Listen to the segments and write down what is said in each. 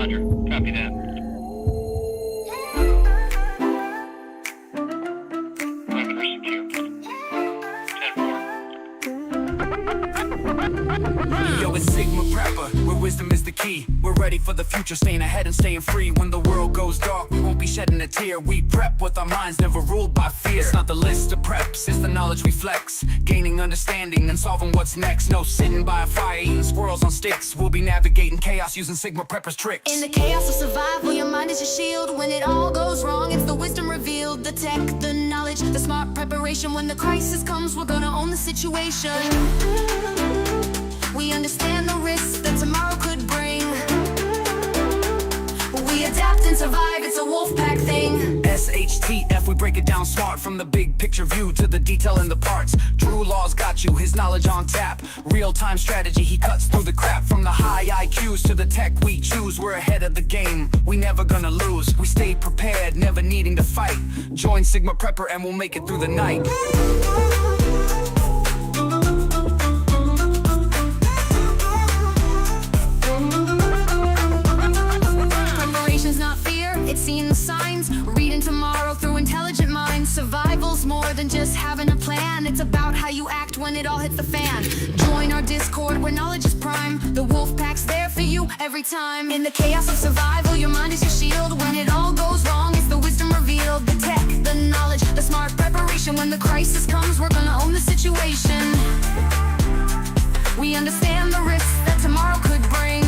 Roger. Copy that. Weapon secure. 10-4. Yo, it's Sigma Prepper, where wisdom is the key. We're ready for the future, staying ahead and staying free. When the world goes dark, we won't be shedding a tear. We prep with our minds, never ruled by fear. It's not the list of preps, it's the knowledge we flex. Gaining understanding and solving what's next. No sitting by a fire, eating squirrels on sticks. We'll be navigating chaos using Sigma Prepper's tricks. In the chaos of survival, your mind is your shield. When it all goes wrong, it's the wisdom revealed. The tech, the knowledge, the smart preparation. When the crisis comes, we're gonna own the situation. We understand the risks that tomorrow could bring. We adapt and survive, it's a wolf pack thing. SHTF, we break it down smart. From the big picture view to the detail in the parts. Drew Law's got you, his knowledge on tap. Real-time strategy, he cuts through the crap. From the high IQs to the tech we choose. We're ahead of the game, we never gonna lose. We stay prepared, never needing to fight. Join Sigma Prepper and we'll make it through the night. It's seeing the signs, reading tomorrow through intelligent minds. Survival's more than just having a plan. It's about how you act when it all hits the fan. Join our Discord where knowledge is prime. The wolf pack's there for you every time. In the chaos of survival, your mind is your shield. When it all goes wrong, it's the wisdom revealed. The tech, the knowledge, the smart preparation. When the crisis comes, we're gonna own the situation. We understand the risks that tomorrow could bring.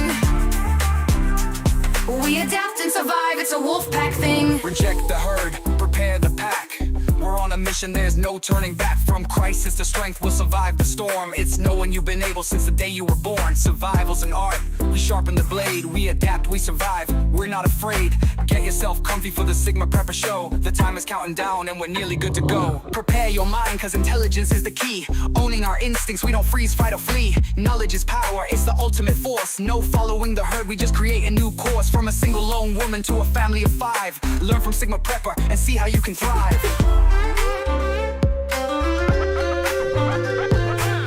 We adapt and survive, it's a wolf pack thing. Reject the herd, prepare the pack. We're on a mission, there's no turning back. From crisis to strength, we'll survive the storm. It's knowing you've been able since the day you were born. Survival's an art, we sharpen the blade. We adapt, we survive, we're not afraid. Get yourself comfy for the Sigma Prepper show. The time is counting down and we're nearly good to go. Prepare your mind, cause intelligence is the key. Owning our instincts, we don't freeze, fight or flee. Knowledge is power, it's the ultimate force. No following the herd, we just create a new course. From a single lone woman to a family of 5. Learn from Sigma Prepper and see how you can thrive.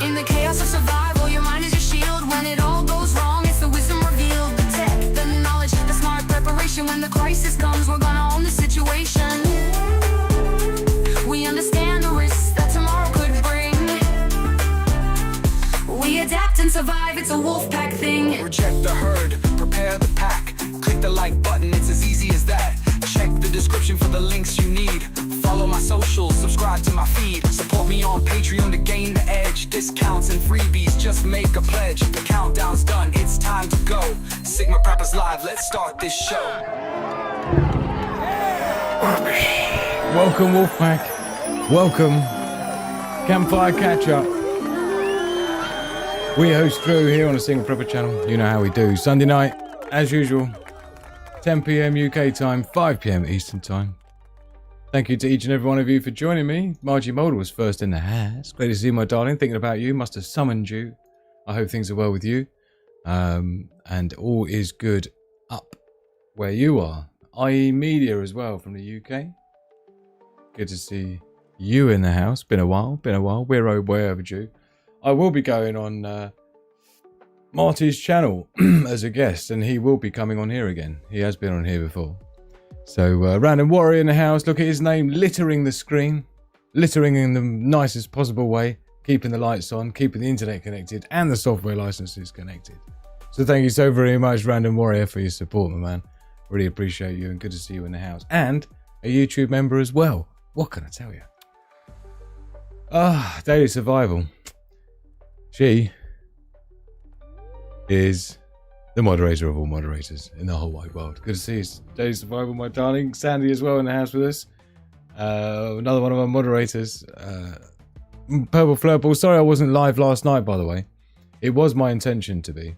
In the chaos of survival, your mind is your shield. When it all goes wrong, it's the wisdom revealed. The tech, the knowledge, the smart preparation. When the crisis comes, we're gonna own the situation. We understand the risks that tomorrow could bring. We adapt and survive, it's a wolf pack thing. Reject the herd, prepare the pack. Click the like button, it's as easy as that. Check the description for the links you need. Follow my socials, subscribe to my feed. Support me on Patreon to gain the edge. Discounts and freebies, just make a pledge. The countdown's done, it's time to go. Sigma Preppers Live, let's start this show. Welcome Wolfpack. Welcome Campfire Catch-up. We host Drew here on the Sigma Prepper channel. You know how we do. Sunday night, as usual, 10 PM UK time, 5 PM Eastern time. Thank you to each and every one of you for joining me. Margie Mulder was first in the house. Great to see you, my darling. Thinking about you. Must have summoned you. I hope things are well with you. And all is good up where you are. IE Media as well from the UK. Good to see you in the house. Been a while. We're way overdue. I will be going on Marty's channel as a guest, and he will be coming on here again. He has been on here before. So Random Warrior in the house. Look at his name littering the screen, littering in the nicest possible way, keeping the lights on, keeping the internet connected and the software licenses connected. So thank you so very much, Random Warrior, for your support, my man. Really appreciate you and good to see you in the house. And a YouTube member as well. What can I tell you? Daily Survival. She is the moderator of all moderators in the whole wide world. Good to see you, Daily Survival, my darling. Sandy as well in the house with us. Another one of our moderators. Purple Flurple. Sorry I wasn't live last night, by the way. It was my intention to be.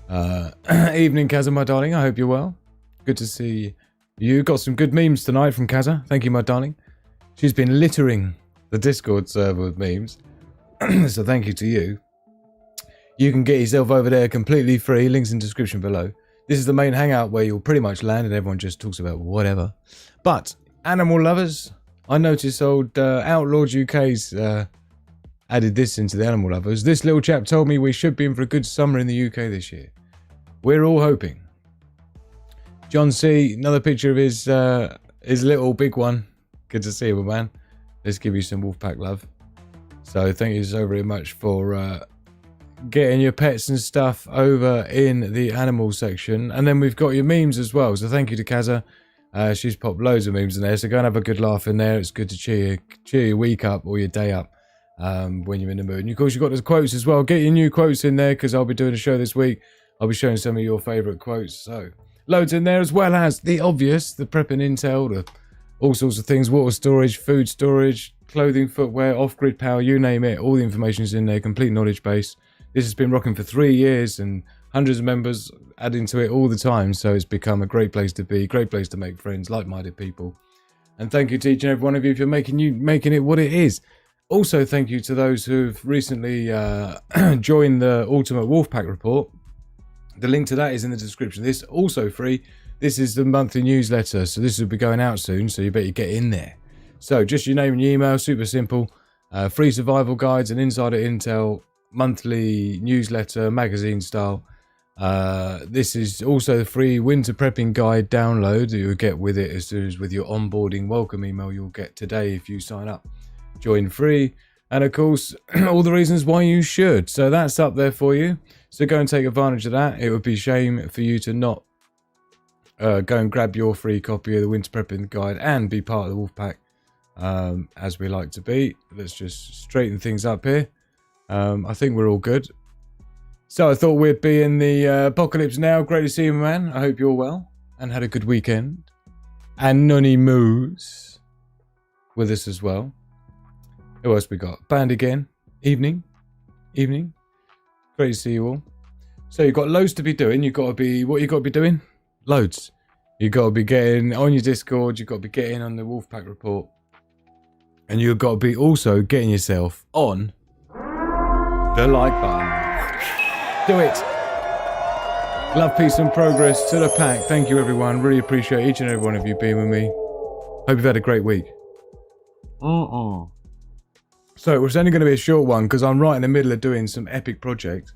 Evening, Kaza, my darling. I hope you're well. Good to see you. Got some good memes tonight from Kaza. Thank you, my darling. She's been littering the Discord server with memes. So thank you to you. You can get yourself over there completely free. Links in the description below. This is the main hangout where you'll pretty much land and everyone just talks about whatever. But animal lovers, I noticed old Outlawed UK's added this into the animal lovers. This little chap told me we should be in for a good summer in the UK this year. We're all hoping. John C, another picture of his little big one. Good to see you, man. Let's give you some Wolfpack love. So thank you so very much for getting your pets and stuff over in the animal section. And then we've got your memes as well. So thank you to Kaza. She's popped loads of memes in there. So go and have a good laugh in there. It's good to cheer your week up or your day up when you're in the mood. And of course, you've got the quotes as well. Get your new quotes in there because I'll be doing a show this week. I'll be showing some of your favourite quotes. So loads in there as well as the obvious, the prepping intel, the all sorts of things, water storage, food storage, clothing, footwear, off-grid power, you name it. All the information is in there, complete knowledge base. This has been rocking for 3 years and hundreds of members adding to it all the time. So it's become a great place to be, great place to make friends, like-minded people. And thank you to each and every one of you for making it what it is. Also, thank you to those who've recently joined the Ultimate Wolfpack Report. The link to that is in the description. This is also free. This is the monthly newsletter, so this will be going out soon, so you better get in there. So just your name and your email, super simple. Free survival guides and insider intel, monthly newsletter, magazine style. This is also the free winter prepping guide download that you'll get with it as soon as with your onboarding welcome email you'll get today if you sign up. Join free. And of course, all the reasons why you should. So that's up there for you. So go and take advantage of that. It would be a shame for you to not go and grab your free copy of the Winter Prepping Guide and be part of the Wolfpack as we like to be. Let's just straighten things up here. I think we're all good. So I thought we'd be in the apocalypse now. Great to see you, man. I hope you're well and had a good weekend. And Nunny Moose with us as well. Who else we got? Band again. Evening. Great to see you all. So you've got loads to be doing. You've got to be, what you got to be doing? Loads. You've got to be getting on your Discord. You've got to be getting on the Wolfpack Report. And you've got to be also getting yourself on the like button. Do it. Love, peace and progress to the pack. Thank you, everyone. Really appreciate each and every one of you being with me. Hope you've had a great week. So it was only going to be a short one because I'm right in the middle of doing some epic project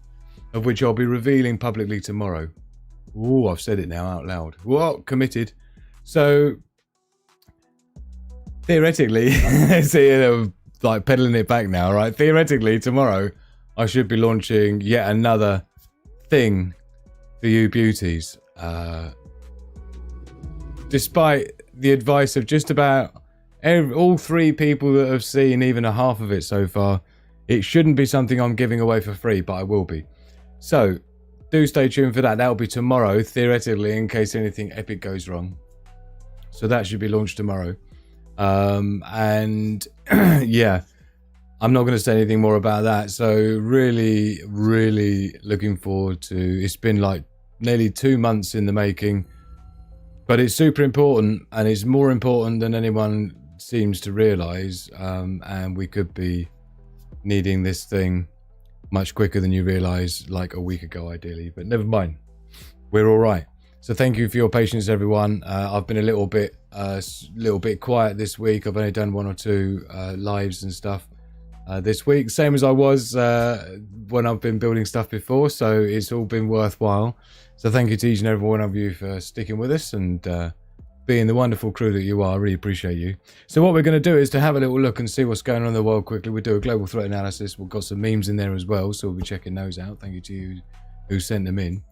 of which I'll be revealing publicly tomorrow. Ooh, I've said it now out loud. Whoa, committed. So theoretically, see, like peddling it back now, right? Theoretically, tomorrow I should be launching yet another thing for you beauties. Despite the advice of just about all 3 people that have seen even a half of it so far, it shouldn't be something I'm giving away for free, but I will be. So do stay tuned for that. That'll be tomorrow, theoretically, in case anything epic goes wrong. So that should be launched tomorrow. And yeah, I'm not going to say anything more about that. So really, really looking forward to. It's been like nearly 2 months in the making, but it's super important, and it's more important than anyone seems to realize. And we could be needing this thing much quicker than you realize, like a week ago ideally, but never mind, we're all right. So thank you for your patience, everyone. I've been a little bit quiet this week. I've only done 1 or 2 lives and stuff this week, same as I was when I've been building stuff before, so it's all been worthwhile. So thank you to each and every one of you for sticking with us and being the wonderful crew that you are. I really appreciate you. So what we're going to do is to have a little look and see what's going on in the world quickly. We'll do a global threat analysis. We've got some memes in there as well, so we'll be checking those out. Thank you to you who sent them in.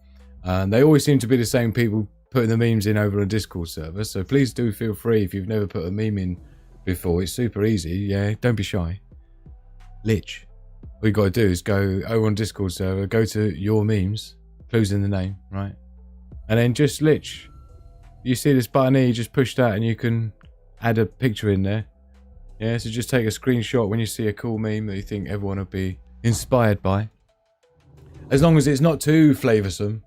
They always seem to be the same people putting the memes in over a Discord server, so please do feel free if you've never put a meme in before. It's super easy. Yeah, don't be shy. Lich. All you got to do is go over on Discord server, go to your memes, clues in the name, right? And then just Lich. You see this button here, you just push that and you can add a picture in there. Yeah, so just take a screenshot when you see a cool meme that you think everyone would be inspired by. As long as it's not too flavoursome,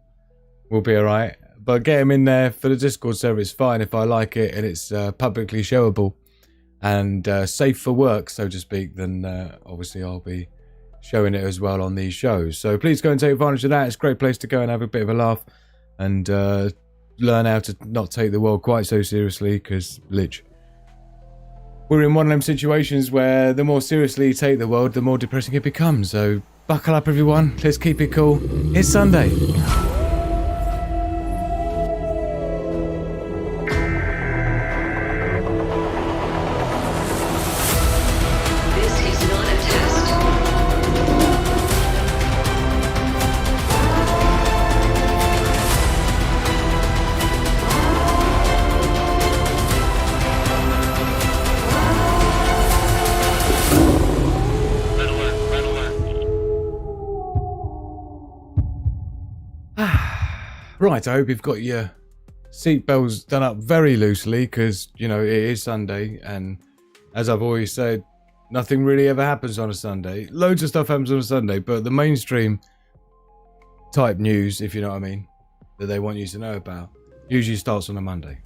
we'll be alright. But get them in there for the Discord server, it's fine if I like it and it's publicly showable and safe for work, so to speak, then obviously I'll be showing it as well on these shows. So please go and take advantage of that. It's a great place to go and have a bit of a laugh and learn how to not take the world quite so seriously, because Lich. We're in one of them situations where the more seriously you take the world, the more depressing it becomes. So buckle up, everyone. Let's keep it cool. It's Sunday. Right, I hope you've got your seatbelts done up very loosely because, you know, it is Sunday. And as I've always said, nothing really ever happens on a Sunday. Loads of stuff happens on a Sunday, but the mainstream type news, if you know what I mean, that they want you to know about, usually starts on a Monday.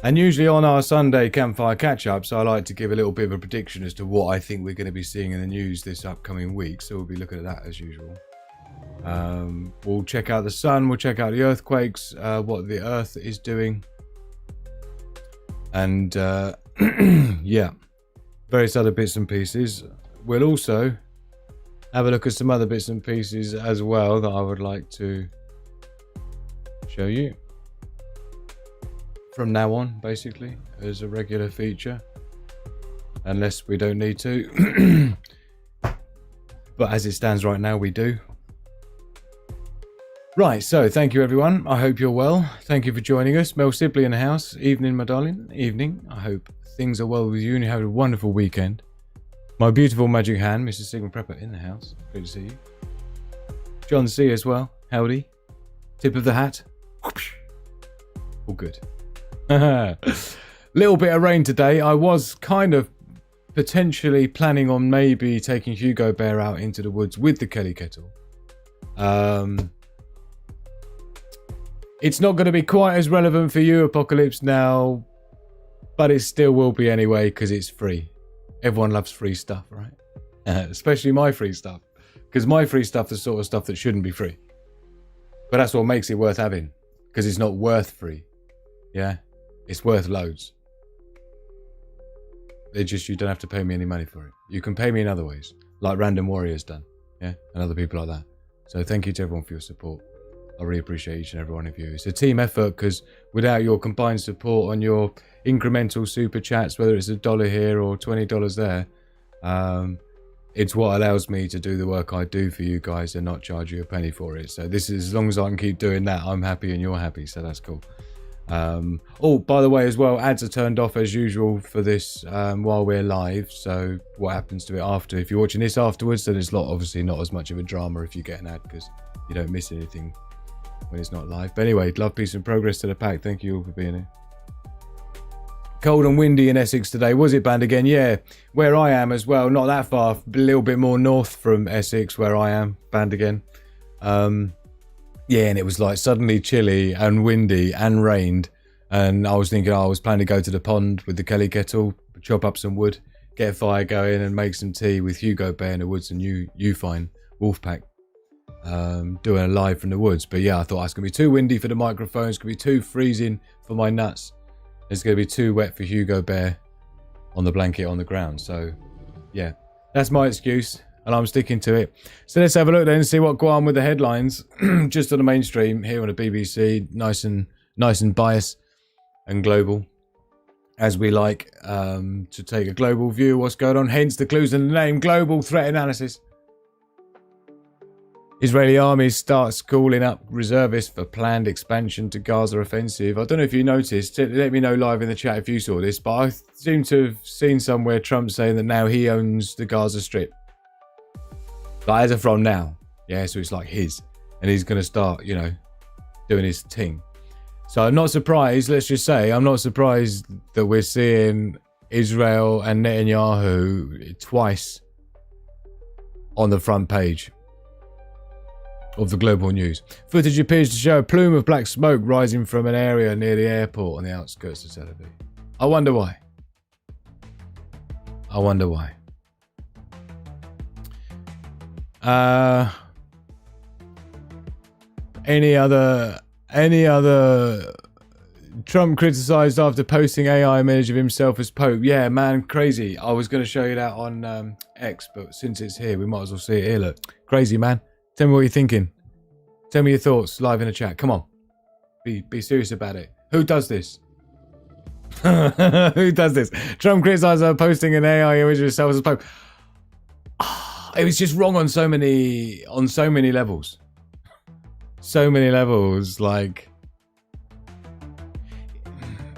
And usually on our Sunday Campfire Catch-ups, I like to give a little bit of a prediction as to what I think we're going to be seeing in the news this upcoming week. So we'll be looking at that as usual. We'll check out the sun, we'll check out the earthquakes, what the earth is doing. And yeah, various other bits and pieces. We'll also have a look at some other bits and pieces as well that I would like to show you from now on, basically, as a regular feature, unless we don't need to. But as it stands right now, we do. Right, so thank you everyone. I hope you're well. Thank you for joining us. Mel Sibley in the house. Evening, my darling. Evening. I hope things are well with you and you have a wonderful weekend. My beautiful magic hand, Mr. Sigmund Prepper in the house. Good to see you. John C as well. Howdy. Tip of the hat. All good. Little bit of rain today. I was kind of potentially planning on maybe taking Hugo Bear out into the woods with the Kelly Kettle. It's not going to be quite as relevant for you, Apocalypse, now, but it still will be anyway because it's free. Everyone loves free stuff, right? Especially my free stuff, because my free stuff is the sort of stuff that shouldn't be free. But that's what makes it worth having, because it's not worth free. Yeah, it's worth loads. It's just you don't have to pay me any money for it. You can pay me in other ways, like Random Warrior's done, yeah, and other people like that. So thank you to everyone for your support. I really appreciate each and every one of you. It's a team effort because without your combined support on your incremental super chats, whether it's $1 here or $20 there, it's what allows me to do the work I do for you guys and not charge you a penny for it. So this is, as long as I can keep doing that, I'm happy and you're happy. So that's cool. Oh, by the way, as well, ads are turned off as usual for this while we're live. So what happens to it after? If you're watching this afterwards, then it's obviously not as much of a drama if you get an ad because you don't miss anything when it's not live. But anyway, love, peace and progress to the pack. Thank you all for being here. Cold and windy in Essex today. Was it banned again? Yeah, where I am as well. Not that far, a little bit more north from Essex where I am. Banned again. Yeah, and it was like suddenly chilly and windy and rained. And I was thinking, I was planning to go to the pond with the Kelly Kettle, chop up some wood, get a fire going and make some tea with Hugo Bear in the woods and you fine Wolfpack. Doing a live from the woods, but yeah, I thought it's gonna be too windy for the microphone, it's gonna be too freezing for my nuts, it's gonna be too wet for Hugo Bear on the blanket on the ground. So yeah, that's my excuse and I'm sticking to it. So let's have a look then and see what go on with the headlines. Just on the mainstream here on the BBC, nice and biased and global, as we like to take a global view of what's going on, hence the clues in the name, global threat analysis. Israeli army starts calling up reservists for planned expansion to Gaza offensive. I don't know if you noticed, let me know live in the chat if you saw this, but I seem to have seen somewhere Trump saying that now he owns the Gaza Strip. Like as of from now. Yeah, so it's like his. And he's going to start, you know, doing his thing. So I'm not surprised, let's just say, I'm not surprised that we're seeing Israel and Netanyahu twice on the front page of the global news. Footage appears to show a plume of black smoke rising from an area near the airport on the outskirts of Tel Aviv. I wonder why. I wonder why. Any other Trump criticized after posting AI image of himself as Pope. Yeah, man, crazy. I was going to show you that on X, but since it's here, we might as well see it here. Look, crazy, man. Tell me what you're thinking. Tell me your thoughts live in the chat. Come on. Be serious about it. Who does this? Who does this? Trump criticized her posting an AI image of himself as Pope. It was just wrong on so many levels. So many levels. Like,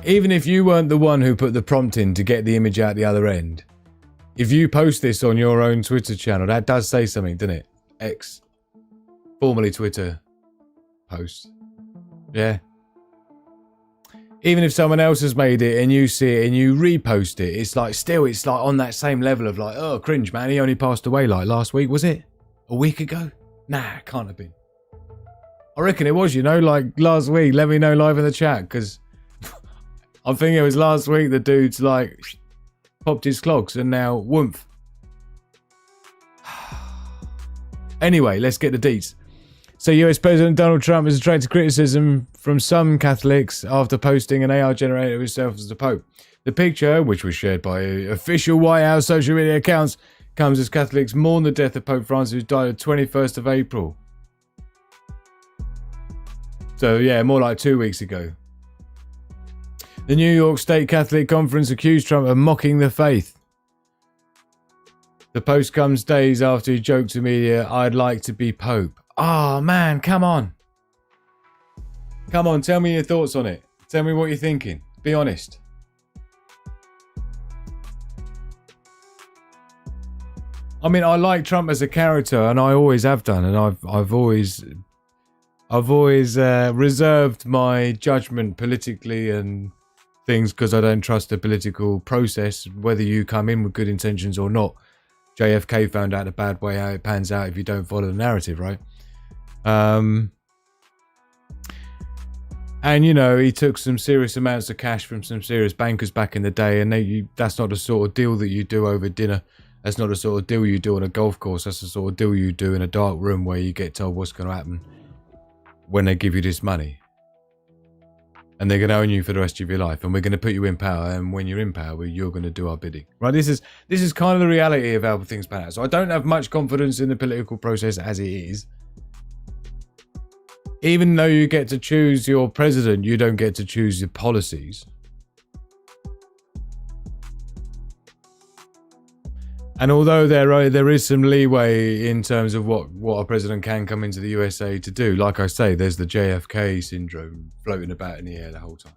even if you weren't the one who put the prompt in to get the image out the other end, if you post this on your own Twitter channel, that does say something, doesn't it? X, formerly Twitter, post. Yeah. Even if someone else has made it and you see it and you repost it, it's like on that same level of like, oh, cringe, man. He only passed away like last week, was it? A week ago? Nah, can't have been. I reckon it was, like last week. Let me know live in the chat, because I think it was last week the dude's like popped his clogs and now woomph. Anyway, let's get the deets. So US President Donald Trump has attracted criticism from some Catholics after posting an AR generator of himself as the Pope. The picture, which was shared by official White House social media accounts, comes as Catholics mourn the death of Pope Francis, who died on 21st of April. So yeah, more like 2 weeks ago. The New York State Catholic Conference accused Trump of mocking the faith. The post comes days after he joked to media, "I'd like to be Pope." Oh man, come on. Come on, tell me your thoughts on it. Tell me what you're thinking. Be honest. I mean, I like Trump as a character, and I always have done, and I've always reserved my judgment politically and things because I don't trust the political process, whether you come in with good intentions or not. JFK found out the bad way how it pans out if you don't follow the narrative, right? And he took some serious amounts of cash from some serious bankers back in the day, and that's not the sort of deal that you do over dinner. That's not the sort of deal you do on a golf course. That's the sort of deal you do in a dark room where you get told what's going to happen when they give you this money. And they're going to own you for the rest of your life, and we're going to put you in power, and when you're in power, you're going to do our bidding. Right? This is kind of the reality of how things pan out. So I don't have much confidence in the political process as it is. Even though you get to choose your president, you don't get to choose your policies. And although there is some leeway in terms of what a president can come into the USA to do, like I say, there's the JFK syndrome floating about in the air the whole time.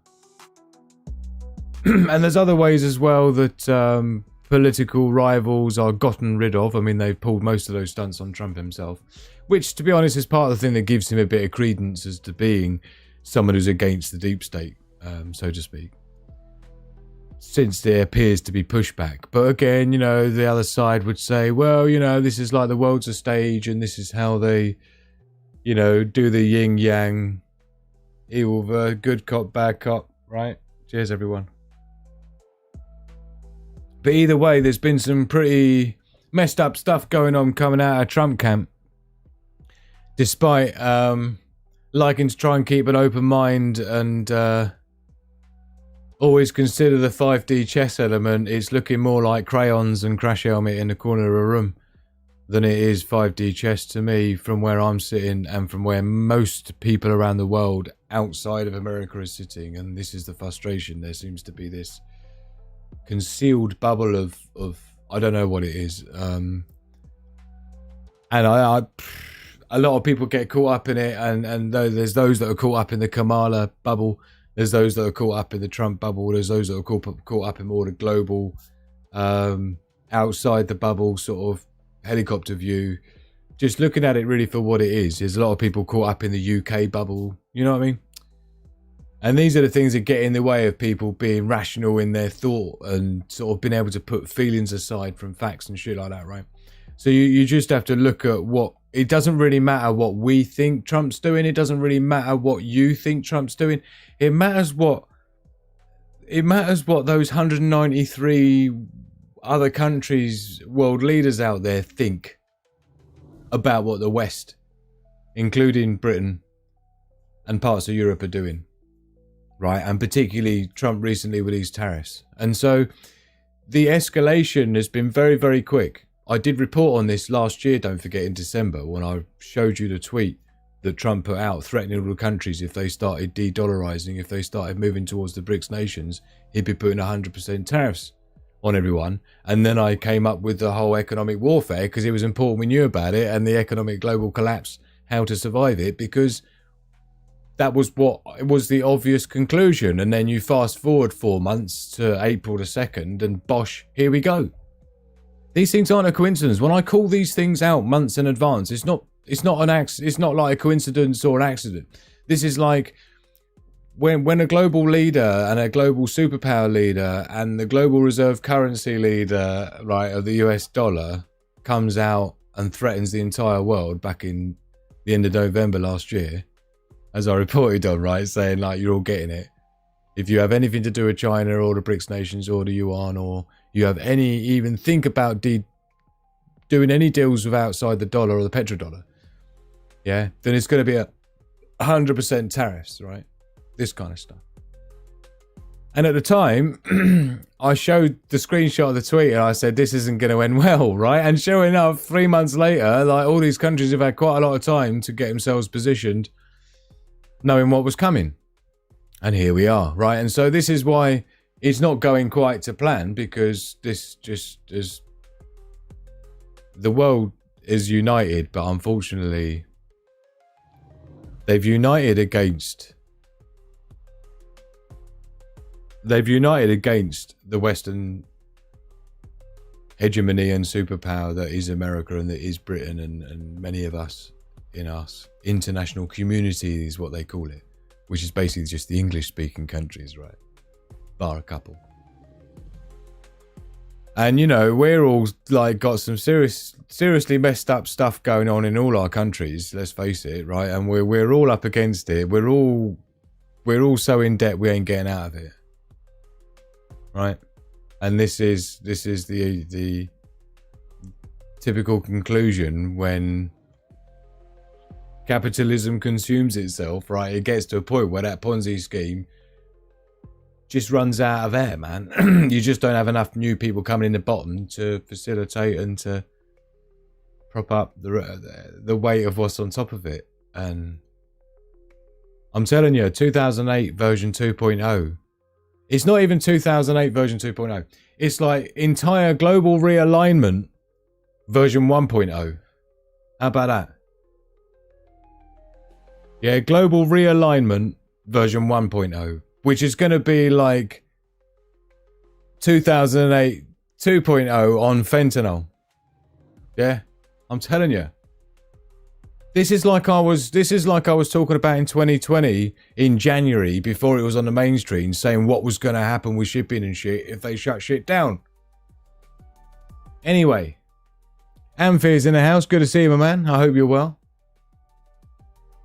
And there's other ways as well that political rivals are gotten rid of. I mean, they've pulled most of those stunts on Trump himself, which, to be honest, is part of the thing that gives him a bit of credence as to being someone who's against the deep state, so to speak. Since there appears to be pushback. But again, the other side would say, well, this is like the world's a stage and this is how they, do the yin yang, evil, good cop, bad cop, right? Cheers, everyone. But either way, there's been some pretty messed up stuff going on coming out of Trump camp. Despite liking to try and keep an open mind and always consider the 5D chess element, it's looking more like crayons and Crash Helmet in the corner of a room than it is 5D chess to me, from where I'm sitting and from where most people around the world outside of America are sitting. And this is the frustration. There seems to be this concealed bubble of I don't know what it is. And I a lot of people get caught up in it, and there's those that are caught up in the Kamala bubble. There's those that are caught up in the Trump bubble. There's those that are caught up in more the global, outside the bubble sort of helicopter view. Just looking at it really for what it is. There's a lot of people caught up in the UK bubble. You know what I mean? And these are the things that get in the way of people being rational in their thought and sort of being able to put feelings aside from facts and shit like that, right? So you just have to look at what... It doesn't really matter what we think Trump's doing. It doesn't really matter what you think Trump's doing. It matters what those 193 other countries, world leaders out there think about what the West, including Britain and parts of Europe, are doing, right? And particularly Trump recently with these tariffs. And so the escalation has been very, very quick. I did report on this last year, don't forget, in December, when I showed you the tweet that Trump put out threatening all the countries if they started de-dollarizing, if they started moving towards the BRICS nations, he'd be putting 100% tariffs on everyone. And then I came up with the whole economic warfare because it was important we knew about it, and the economic global collapse, how to survive it, because that was what was the obvious conclusion. And then you fast forward 4 months to April the 2nd and bosh, here we go. These things aren't a coincidence. When I call these things out months in advance, it's It's not an it's not like a coincidence or an accident. This is like when a global leader and a global superpower leader and the global reserve currency leader, right, of the US dollar comes out and threatens the entire world back in the end of November last year, as I reported on, right, saying like, you're all getting it. If you have anything to do with China or the BRICS nations or the yuan, or you have even think about doing any deals with outside the dollar or the petrodollar, yeah, then it's going to be 100% tariffs, right? This kind of stuff. And at the time, I showed the screenshot of the tweet and I said, this isn't going to end well, right? And sure enough, 3 months later, like, all these countries have had quite a lot of time to get themselves positioned, knowing what was coming. And here we are, right? And so this is why it's not going quite to plan, because this just is... The world is united, but unfortunately, they've united against the Western hegemony and superpower that is America and that is Britain, and many of us in us international community is what they call it, which is basically just the English-speaking countries, right? Bar a couple. And, you know, we're all, like, got some seriously messed up stuff going on in all our countries, let's face it, right? And we're all up against it. We're all so in debt we ain't getting out of it. Right? And this is the typical conclusion when capitalism consumes itself, right? It gets to a point where that Ponzi scheme just runs out of air, man. You just don't have enough new people coming in the bottom to facilitate and to prop up the weight of what's on top of it. And I'm telling you, 2008 version 2.0. It's not even 2008 version 2.0. It's like entire global realignment version 1.0. How about that? Yeah, global realignment version 1.0. Which is going to be like 2008 2.0 on fentanyl. Yeah, I'm telling you. This is like I was talking about in 2020 in January, before it was on the mainstream, saying what was going to happen with shipping and shit if they shut shit down. Anyway, Amphir's in the house. Good to see you, my man. I hope you're well.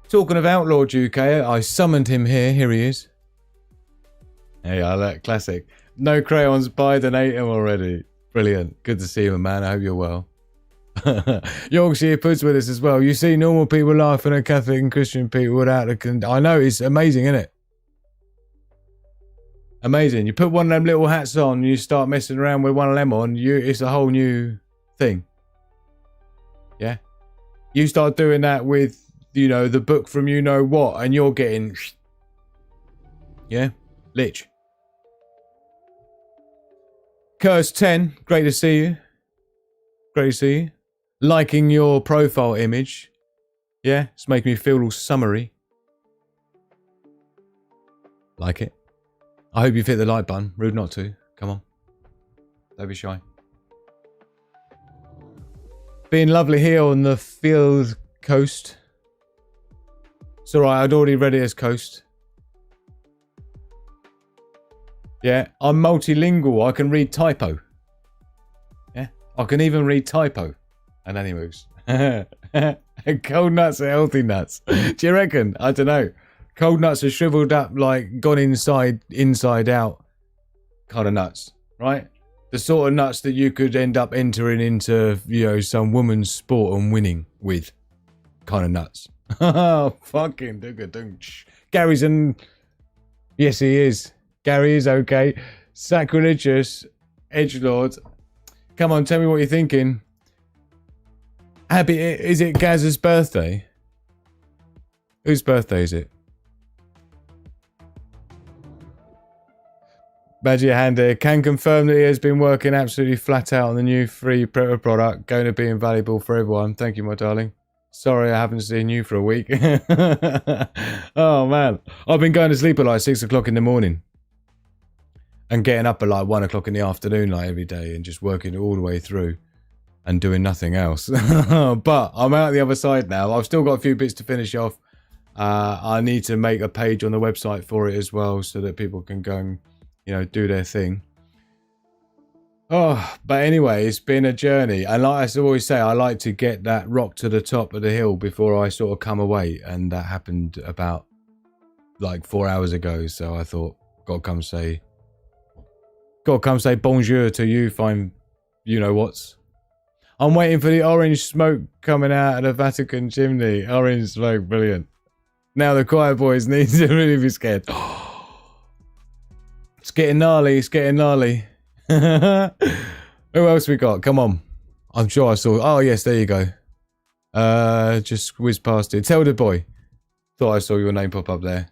Talking of Outlawed UK, I summoned him here. Here he is. Hey, I like classic. No crayons, donate him already. Brilliant. Good to see you, man. I hope you're well. Yorkshire puts with us as well. You see normal people laughing at Catholic and Christian people without a... I know, it's amazing, isn't it? Amazing. You put one of them little hats on, you start messing around with one of them on, it's a whole new thing. Yeah? You start doing that with, you know, the book from you know what, and you're getting... Yeah? Lich. Curse 10, great to see you. Great to see you. Liking your profile image. Yeah, it's making me feel all summery. Like it. I hope you've hit the like button. Rude not to. Come on. Don't be shy. Being lovely here on the field coast. It's alright, I'd already read it as coast. Yeah, I'm multilingual. I can read typo. Yeah, I can even read typo. And then he moves. Cold nuts are healthy nuts. Do you reckon? I don't know. Cold nuts are shriveled up, like gone inside out kind of nuts, right? The sort of nuts that you could end up entering into, you know, some woman's sport and winning with kind of nuts. Fucking dooga-doonch. Gary's in... Yes, he is. Gary is okay. Sacrilegious. Edgelord. Come on, tell me what you're thinking. Happy... Is it Gaz's birthday? Whose birthday is it? Badger your hand here. Can confirm that he has been working absolutely flat out on the new free Prepper product. Going to be invaluable for everyone. Thank you, my darling. Sorry I haven't seen you for a week. Oh, man. I've been going to sleep at like 6 o'clock in the morning. And getting up at like 1 o'clock in the afternoon like every day. And just working all the way through. and doing nothing else. But I'm out the other side now. I've still got a few bits to finish off. I need to make a page on the website for it as well so that people can go and, you know, do their thing. Oh, but anyway, it's been a journey. And like I always say, I like to get that rock to the top of the hill before I sort of come away. And that happened about like 4 hours ago. So I thought, gotta come say bonjour to you, fine, you know what's. I'm waiting for the orange smoke coming out of the Vatican chimney. Orange smoke, brilliant. Now the quiet boys need to really be scared. It's getting gnarly, it's getting gnarly. Who else we got? Come on. I'm sure I saw. Oh yes, there you go. Just whizzed past it. Tell the boy. Thought I saw your name pop up there.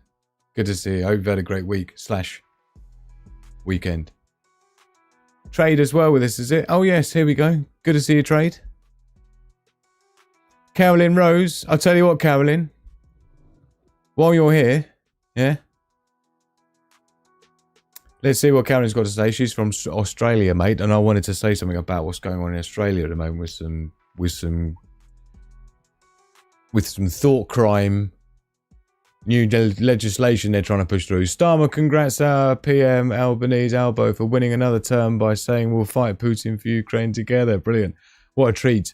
Good to see you. Hope you've had a great week / weekend. Trade as well with us, is it? Oh yes, here we go. Good to see you, Trade. Carolyn Rose. I'll tell you what, Carolyn. While you're here, yeah. Let's see what Karen's got to say. She's from Australia, mate, and I wanted to say something about what's going on in Australia at the moment with some thought crime, new legislation they're trying to push through. Starmer congrats our PM Albanese Albo for winning another term by saying we'll fight Putin for Ukraine together. Brilliant. What a treat.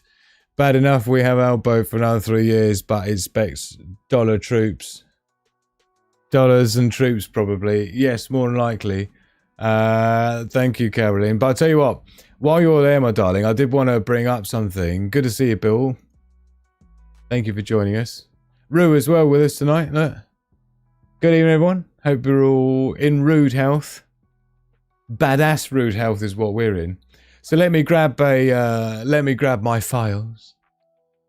Bad enough we have Albo for another 3 years, but expects dollars and troops probably. Yes, more than likely. Thank you, Caroline. But I'll tell you what, while you're there, my darling, I did want to bring up something. Good to see you, Bill. Thank you for joining us. Rue as well with us tonight. Look. Good evening, everyone. Hope you're all in rude health. Badass rude health is what we're in. So let me grab my files.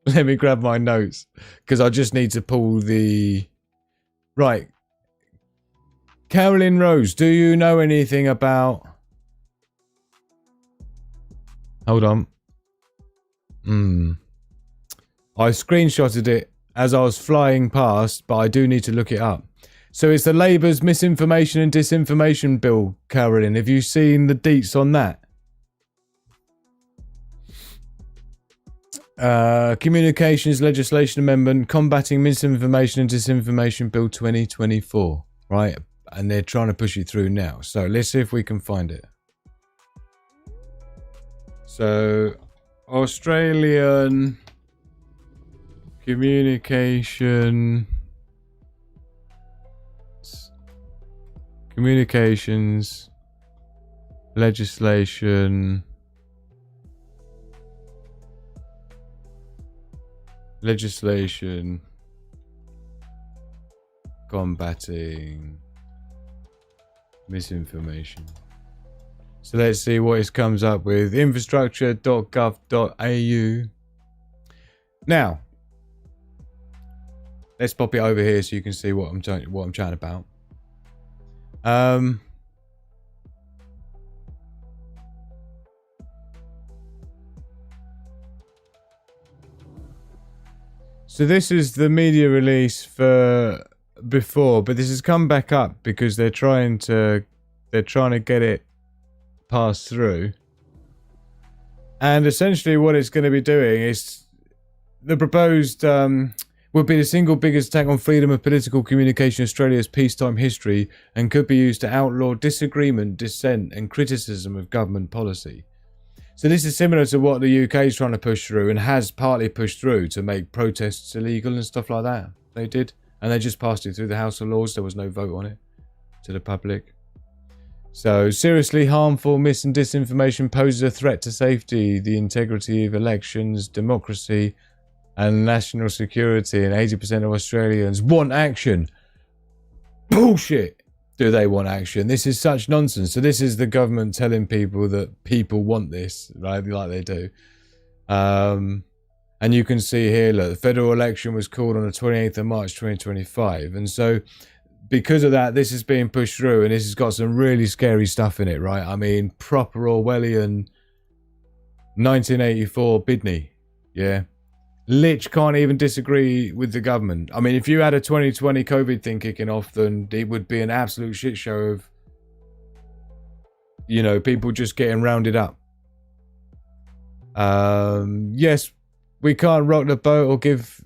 Let me grab my notes because I just need to pull the right. Carolyn Rose, do you know anything about... Hold on. I screenshotted it as I was flying past, but I do need to look it up. So it's the Labour's misinformation and disinformation bill, Carolyn. Have you seen the deets on that? Communications Legislation Amendment Combating Misinformation and Disinformation Bill 2024. Right? And they're trying to push it through now. So let's see if we can find it. So, Australian Communications Legislation combating misinformation. So let's see what it comes up with. Infrastructure.gov.au. Now, let's pop it over here so you can see what I'm chatting about. So this is the media release for before, but this has come back up because they're trying to get it passed through. And essentially what it's going to be doing is the proposed would be the single biggest attack on freedom of political communication in Australia's peacetime history and could be used to outlaw disagreement, dissent and criticism of government policy. So this is similar to what the UK is trying to push through and has partly pushed through to make protests illegal and stuff like that. They did. And they just passed it through the House of Lords. There was no vote on it to the public. So seriously harmful mis and disinformation poses a threat to safety, the integrity of elections, democracy and national security. And 80% of Australians want action. Bullshit. Do they want action? This is such nonsense. So this is the government telling people that people want this, right? Like they do. And you can see here, look, the federal election was called on the 28th of March 2025. And so because of that, this is being pushed through and this has got some really scary stuff in it, right? I mean, proper Orwellian 1984 Bidney, yeah? Lich can't even disagree with the government. I mean, if you had a 2020 COVID thing kicking off, then it would be an absolute shit show of, you know, people just getting rounded up. Yes, we can't rock the boat or give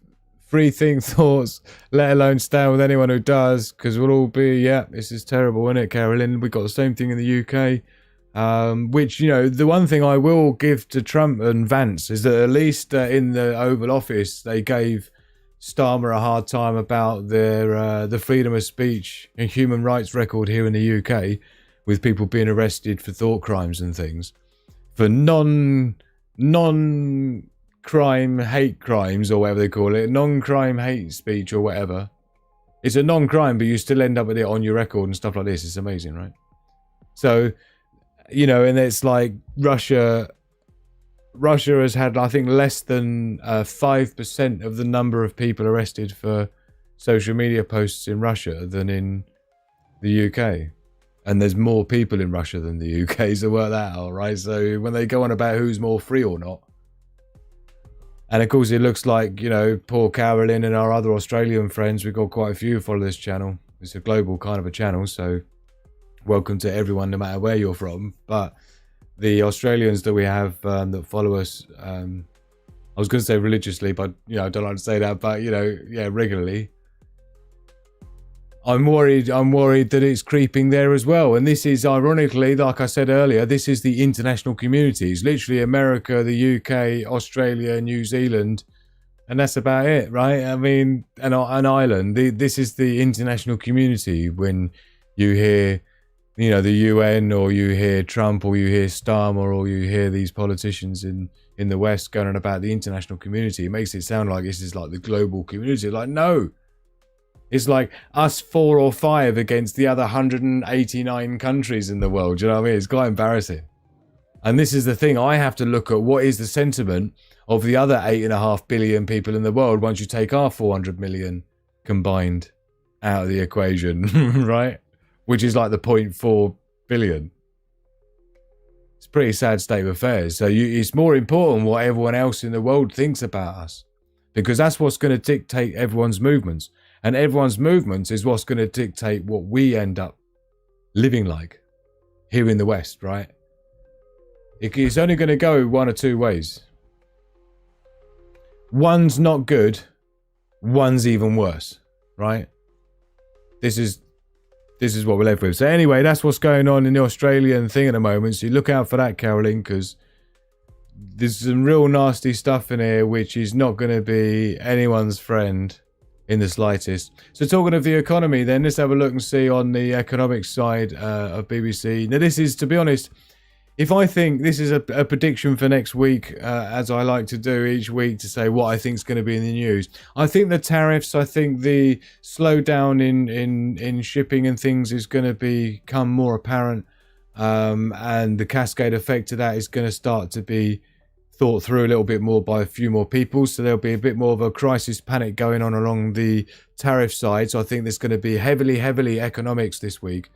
free think thoughts, let alone stand with anyone who does, because we'll all be, yeah, this is terrible, isn't it, Carolyn? We got the same thing in the UK. Which, you know, the one thing I will give to Trump and Vance is that at least in the Oval Office, they gave Starmer a hard time about their the freedom of speech and human rights record here in the UK, with people being arrested for thought crimes and things, for non-crime hate crimes, or whatever they call it, non-crime hate speech or whatever. It's a non-crime, but you still end up with it on your record and stuff like this. It's amazing, right? So, you know, and it's like Russia has had, I think, less than 5% of the number of people arrested for social media posts in Russia than in the UK. And there's more people in Russia than the UK, so work that out, right? So when they go on about who's more free or not. And of course, it looks like, you know, poor Carolyn and our other Australian friends, we've got quite a few who follow this channel. It's a global kind of a channel, so welcome to everyone, no matter where you're from. But the Australians that we have that follow us, I was going to say religiously, but, you know, I don't like to say that, but, you know, yeah, regularly. I'm worried that it's creeping there as well. And this is, ironically, like I said earlier, this is the international communities. Literally America, the UK, Australia, New Zealand. And that's about it, right? I mean, an island. This is the international community. When you hear, you know, the UN, or you hear Trump, or you hear Starmer, or you hear these politicians in the West going on about the international community, it makes it sound like this is like the global community. Like, no. It's like us 4 or 5 against the other 189 countries in the world. Do you know what I mean? It's quite embarrassing. And this is the thing. I have to look at what is the sentiment of the other 8.5 billion people in the world once you take our 400 million combined out of the equation, right? Which is like the 0.4 billion. It's a pretty sad state of affairs. So it's more important what everyone else in the world thinks about us, because that's what's going to dictate everyone's movements. And everyone's movements is what's going to dictate what we end up living like here in the West, right? It's only going to go one or two ways. One's not good, one's even worse, right? This is what we're left with. So anyway, that's what's going on in the Australian thing at the moment. So you look out for that, Caroline, because there's some real nasty stuff in here which is not going to be anyone's friend in the slightest. So talking of the economy, then let's have a look and see on the economic side of BBC. Now this is, to be honest, if I think this is a prediction for next week, as I like to do each week, to say what I think is going to be in the news. I think the tariffs, I think the slowdown in shipping and things is going to become more apparent, and the cascade effect of that is going to start to be thought through a little bit more by a few more people. So there'll be a bit more of a crisis panic going on along the tariff side. So I think there's going to be heavily economics this week.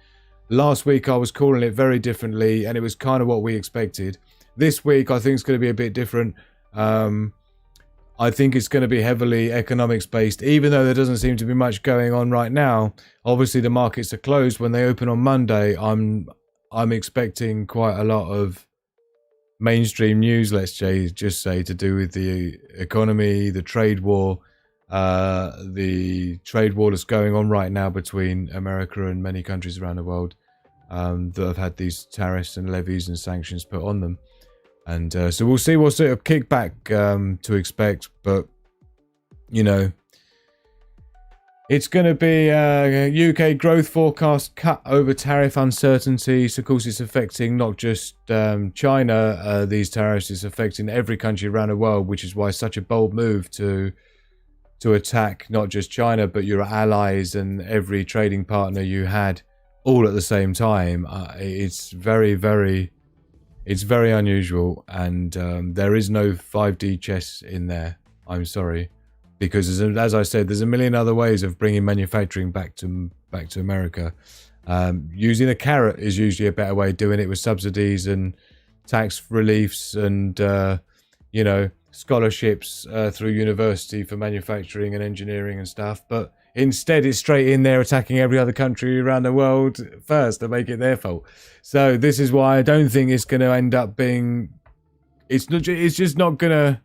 Last week I was calling it very differently, and it was kind of what we expected. This week I think it's going to be a bit different. I think it's going to be heavily economics based, even though there doesn't seem to be much going on right now. Obviously the markets are closed. When they open on Monday, I'm expecting quite a lot of mainstream news, let's just say, to do with the economy, the trade war that's going on right now between America and many countries around the world that have had these tariffs and levies and sanctions put on them. And so we'll see what sort of kickback to expect. But, you know, it's going to be UK growth forecast cut over tariff uncertainty. So, of course, it's affecting not just China, these tariffs. It's affecting every country around the world, which is why it's such a bold move to attack not just China, but your allies and every trading partner you had all at the same time. It's very unusual. And there is no 5D chess in there. I'm sorry. Because, as I said, there's a million other ways of bringing manufacturing back to America. Using a carrot is usually a better way of doing it, with subsidies and tax reliefs and, you know, scholarships through university for manufacturing and engineering and stuff. But instead, it's straight in there attacking every other country around the world first to make it their fault. So this is why I don't think it's going to end up being it's not. It's just not gonna.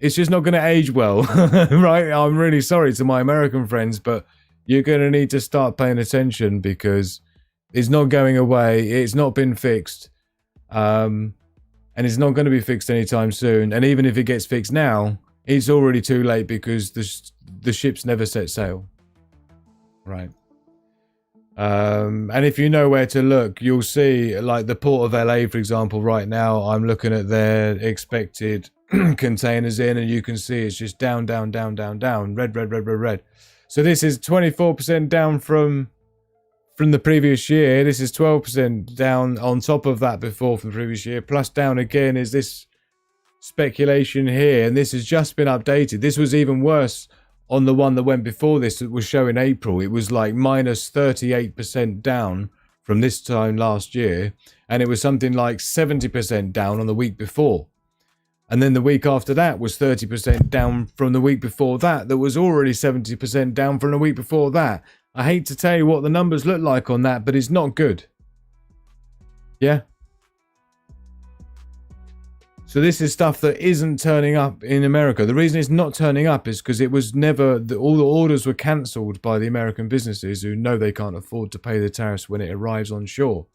It's just not gonna age well, right? I'm really sorry to my American friends, but you're gonna need to start paying attention because it's not going away. It's not been fixed, and it's not going to be fixed anytime soon. And even if it gets fixed now, it's already too late because the ships never set sail, right? And if you know where to look, you'll see, like the Port of LA, for example, right now, I'm looking at their expected containers in, and you can see it's just down, down, down, down, down, red, red, red, red, red. So this is 24% down from the previous year. This is 12% down on top of that before from the previous year. Plus down again is this speculation here, and this has just been updated. This was even worse on the one that went before this, that was showing April. It was like minus 38% down from this time last year, and it was something like 70% down on the week before. And then the week after that was 30% down from the week before that. That was already 70% down from the week before that. I hate to tell you what the numbers look like on that, but it's not good. Yeah? So this is stuff that isn't turning up in America. The reason it's not turning up is because it was never... all the orders were cancelled by the American businesses who know they can't afford to pay the tariffs when it arrives on shore.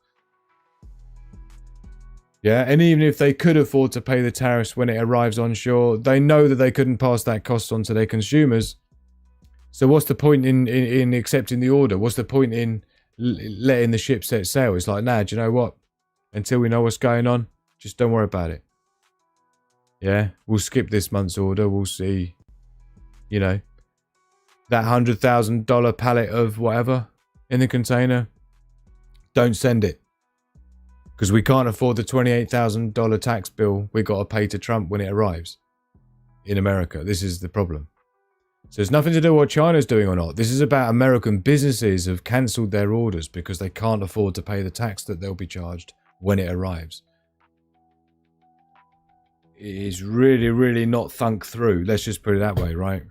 Yeah, and even if they could afford to pay the tariffs when it arrives on shore, they know that they couldn't pass that cost on to their consumers. So what's the point in accepting the order? What's the point in letting the ship set sail? It's like, nah, do you know what? Until we know what's going on, just don't worry about it. Yeah, we'll skip this month's order. We'll see, you know, that $100,000 pallet of whatever in the container. Don't send it. Because we can't afford the $28,000 tax bill we got to pay to Trump when it arrives in America. This is the problem. So it's nothing to do with what China's doing or not. This is about American businesses have cancelled their orders because they can't afford to pay the tax that they'll be charged when it arrives. It is really, really not thunk through. Let's just put it that way, right?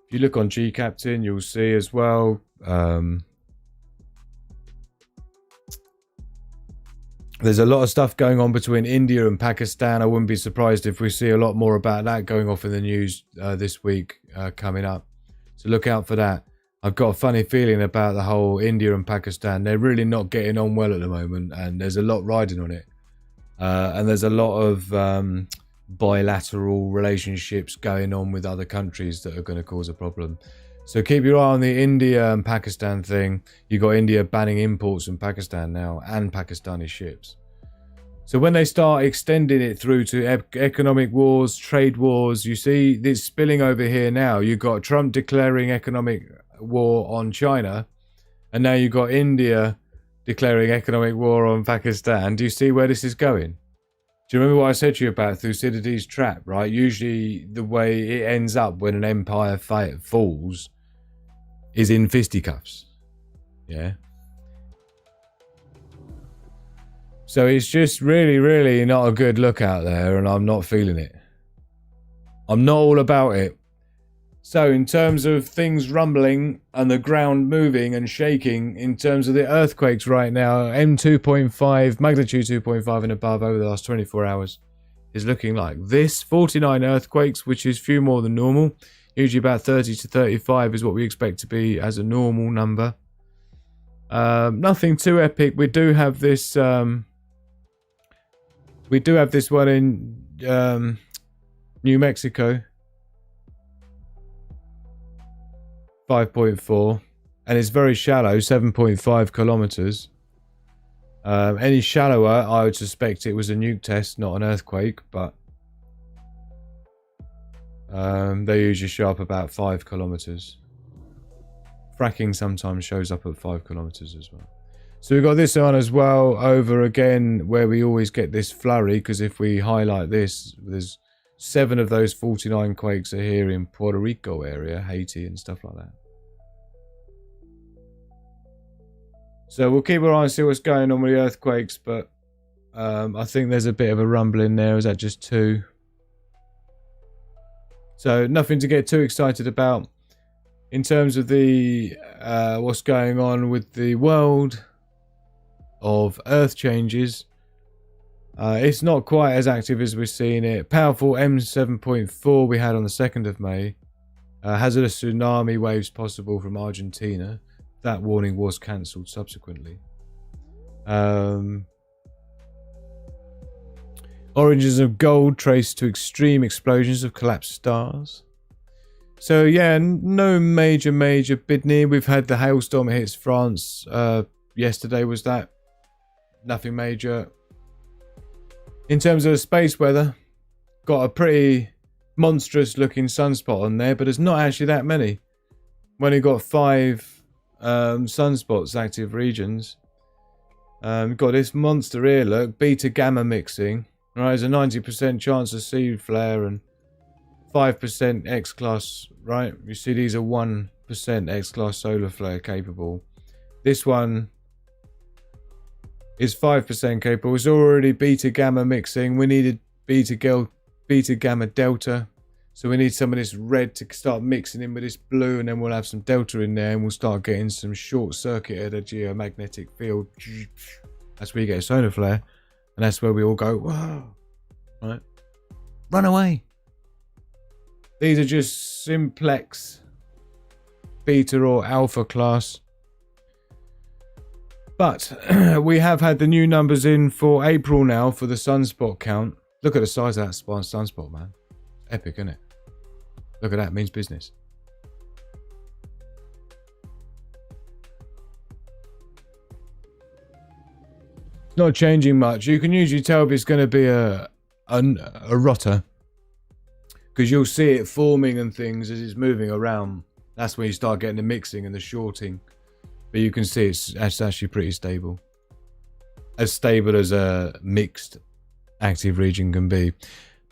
If you look on G Captain, you'll see as well. There's a lot of stuff going on between India and Pakistan. I wouldn't be surprised if we see a lot more about that going off in the news this week coming up. So look out for that. I've got a funny feeling about the whole India and Pakistan. They're really not getting on well at the moment, and there's a lot riding on it. And there's a lot of bilateral relationships going on with other countries that are going to cause a problem. So keep your eye on the India and Pakistan thing. You got India banning imports from Pakistan now, and Pakistani ships. So when they start extending it through to economic wars, trade wars, you see this spilling over here now. You've got Trump declaring economic war on China, and now you've got India declaring economic war on Pakistan. Do you see where this is going? Do you remember what I said to you about Thucydides' trap, right? Usually the way it ends up when an empire falls is in fisticuffs. Yeah. So it's just really, really not a good look out there, and I'm not feeling it. I'm not all about it. So in terms of things rumbling and the ground moving and shaking, in terms of the earthquakes right now, M2.5, magnitude 2.5 and above over the last 24 hours is looking like this. 49 earthquakes, which is few more than normal. Usually about 30 to 35 is what we expect to be as a normal number. Nothing too epic. We do have this one in New Mexico. 5.4, and it's very shallow, 7.5 kilometers. Any shallower, I would suspect it was a nuke test, not an earthquake, but they usually show up about 5 kilometers. Fracking sometimes shows up at 5 kilometers as well. So we've got this on as well over again where we always get this flurry, because if we highlight this, there's 7 of those 49 quakes are here in Puerto Rico area, Haiti and stuff like that. So we'll keep our eye and see what's going on with the earthquakes, but I think there's a bit of a rumble in there. Is that just 2? So nothing to get too excited about. in terms of the what's going on with the world of Earth changes. It's not quite as active as we're seeing it. Powerful M7.4 we had on the 2nd of May. Hazardous tsunami waves possible from Argentina. That warning was cancelled subsequently. Origins of gold traced to extreme explosions of collapsed stars. So yeah, no major bidney. We've had the hailstorm that hits France. Yesterday was that. Nothing major. In terms of the space weather, got a pretty monstrous looking sunspot on there, but there's not actually that many. We only got 5 sunspots, active regions. We've got this monster here, look, beta gamma mixing. Right, there's a 90% chance of seed flare and 5% X-class, right? You see these are 1% X-class solar flare capable. This one is 5% capable. It's already beta gamma mixing. We needed beta gamma delta. So we need some of this red to start mixing in with this blue, and then we'll have some delta in there and we'll start getting some short circuit at a geomagnetic field. That's where you get a solar flare. And that's where we all go, whoa, right? Run away. These are just simplex beta or alpha class. But we have had the new numbers in for April now for the sunspot count. Look at the size of that sunspot, man. Epic, isn't it? Look at that, means business. It's not changing much. You can usually tell if it's going to be a rotter, because you'll see it forming and things as it's moving around. That's when you start getting the mixing and the shorting. But you can see it's actually pretty stable. As stable as a mixed active region can be.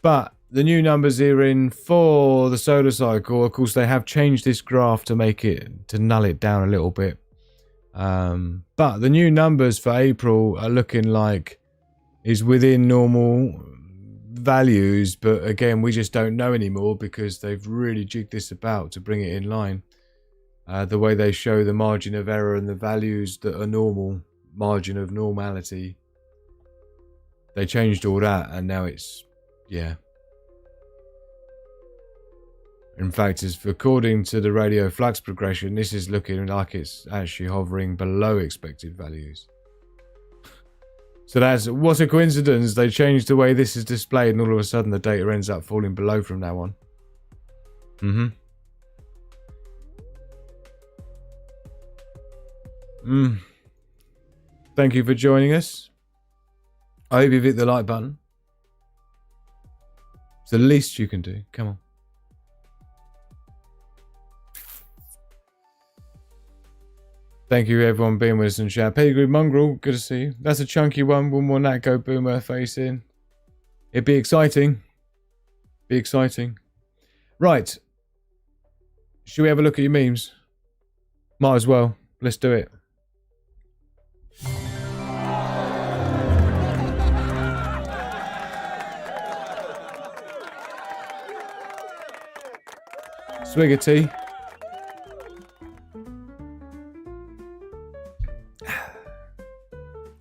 But the new numbers here in for the solar cycle, of course, they have changed this graph to make it, to null it down a little bit. But the new numbers for April are looking like is within normal values. But again, we just don't know anymore because they've really jigged this about to bring it in line. The way they show the margin of error and the values that are normal, margin of normality. They changed all that and now it's, yeah. In fact, it's according to the radio flux progression, this is looking like it's actually hovering below expected values. So that's, what a coincidence. They changed the way this is displayed and all of a sudden the data ends up falling below from now on. Thank you for joining us. I hope you've hit the like button. It's the least you can do. Come on. Thank you everyone being with us in chat. Pedigree Mongrel, good to see you. That's a chunky one. One more Natco Boomer face in. It'd be exciting. Be exciting. Right. Should we have a look at your memes? Might as well. Let's do it. Swig of tea.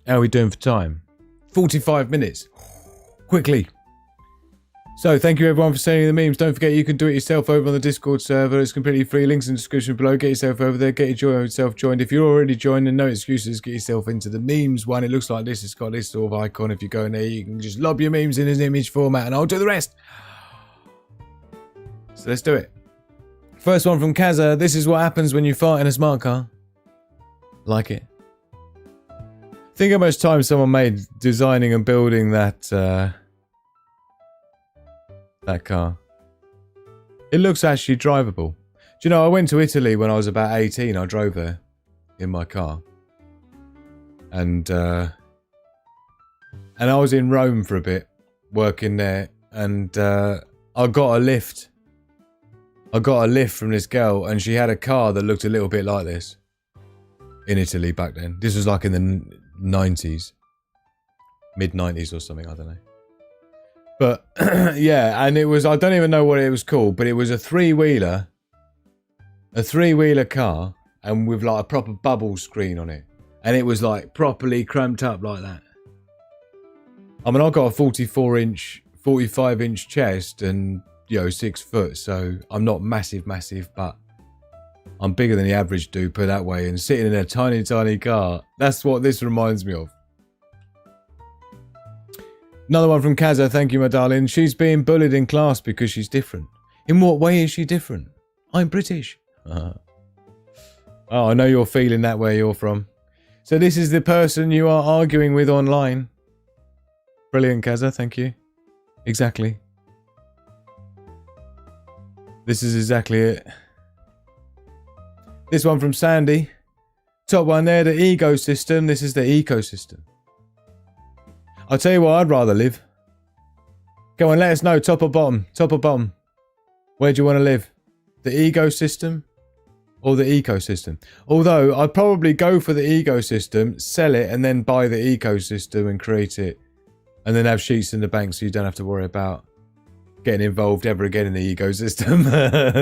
How are we doing for time? 45 minutes. Quickly. So, thank you everyone for sending the memes. Don't forget you can do it yourself over on the Discord server. It's completely free. Links in the description below. Get yourself over there. Get yourself joined. If you're already joined, then no excuses. Get yourself into the memes one. It looks like this. It's got this sort of icon. If you go in there, you can just lob your memes in an image format and I'll do the rest. So, let's do it. First one from Kaza. This is what happens when you fart in a smart car. Like it. Think how much time someone made designing and building that that car. It looks actually drivable. Do you know, I went to Italy when I was about 18. I drove there in my car. And I was in Rome for a bit, working there, and I got a lift. I got a lift from this girl, and she had a car that looked a little bit like this. In Italy back then. This was like in the 90s. Mid-90s or something, I don't know. But, yeah, and it was, I don't even know what it was called, but it was a three-wheeler. a three-wheeler car and with like a proper bubble screen on it. And it was like properly cramped up like that. I mean, I've got a 44-inch, 45-inch chest and, 6 foot. So I'm not massive, but I'm bigger than the average dude, put it that way. And sitting in a tiny, tiny car, that's what this reminds me of. Another one from Kaza, thank you, my darling. She's being bullied in class because she's different. In what way is she different? I'm British. Oh, I know you're feeling that where you're from. So this is the person you are arguing with online. Brilliant, Kaza, thank you. Exactly. This is exactly it. This one from Sandy. Top one there, the ecosystem. This is the ecosystem. I'll tell you what I'd rather live. Go on, let us know, top or bottom. Top or bottom. Where do you want to live? The ecosystem or the ecosystem? Although, I'd probably go for the ecosystem, sell it, and then buy the ecosystem and create it. And then have sheets in the bank so you don't have to worry about getting involved ever again in the ecosystem.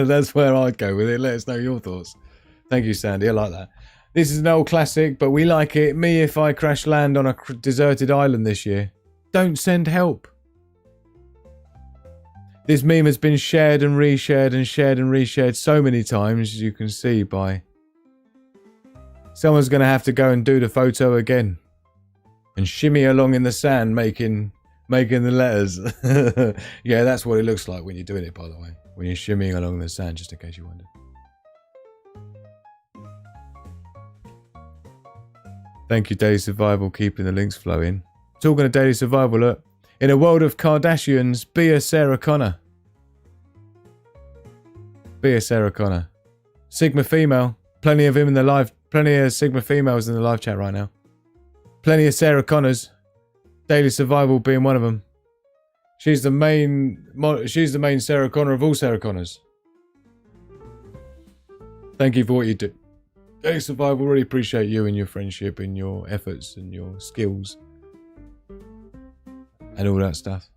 That's where I'd go with it. Let us know your thoughts. Thank you, Sandy. I like that. This is an old classic, but we like it. Me if I crash land on a deserted island this year. Don't send help. This meme has been shared and reshared and shared and reshared so many times, as you can see by... Someone's going to have to go and do the photo again. And shimmy along in the sand making the letters. Yeah, that's what it looks like when you're doing it, by the way. When you're shimmying along the sand, just in case you wondered. Thank you, Daily Survival, keeping the links flowing. Talking of Daily Survival, look. In a world of Kardashians, be a Sarah Connor. Be a Sarah Connor. Sigma female. Plenty of him in the live. Plenty of Sigma females in the live chat right now. Plenty of Sarah Connors. Daily Survival being one of them. She's the main Sarah Connor of all Sarah Connors. Thank you for what you do. Daily Survival, really appreciate you and your friendship and your efforts and your skills. And all that stuff.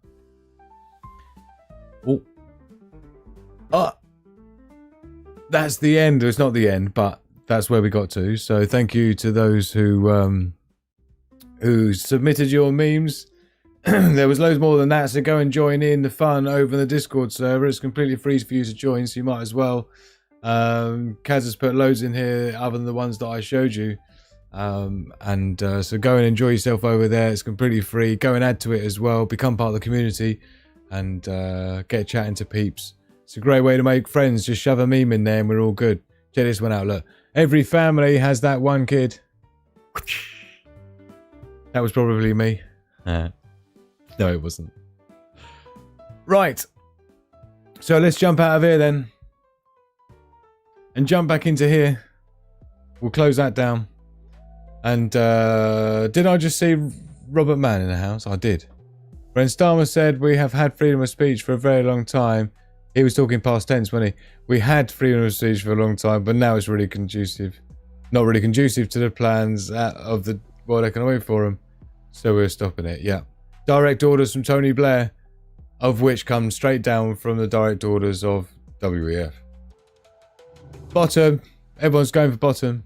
Oh. That's the end. It's not the end, but that's where we got to. So thank you to those who submitted your memes. There was loads more than that, so go and join in the fun over the Discord server. It's completely free for you to join, so you might as well. Kaz has put loads in here other than the ones that I showed you. So go and enjoy yourself over there. It's completely free. Go and add to it as well. Become part of the community and get chatting to peeps. It's a great way to make friends. Just shove a meme in there and we're all good. Check this one out. Look, every family has that one kid. That was probably me. No, it wasn't. Right. So let's jump out of here then. And jump back into here. We'll close that down. And did I just see Robert Mann in the house? I did. Brent Starmer said we have had freedom of speech for a very long time. He was talking past tense, wasn't he? We had freedom of speech for a long time, but now it's really conducive. Not really conducive to the plans of the World Economic Forum. So we're stopping it, yeah. Direct orders from Tony Blair, of which come straight down from the direct orders of WEF. Bottom. Everyone's going for bottom.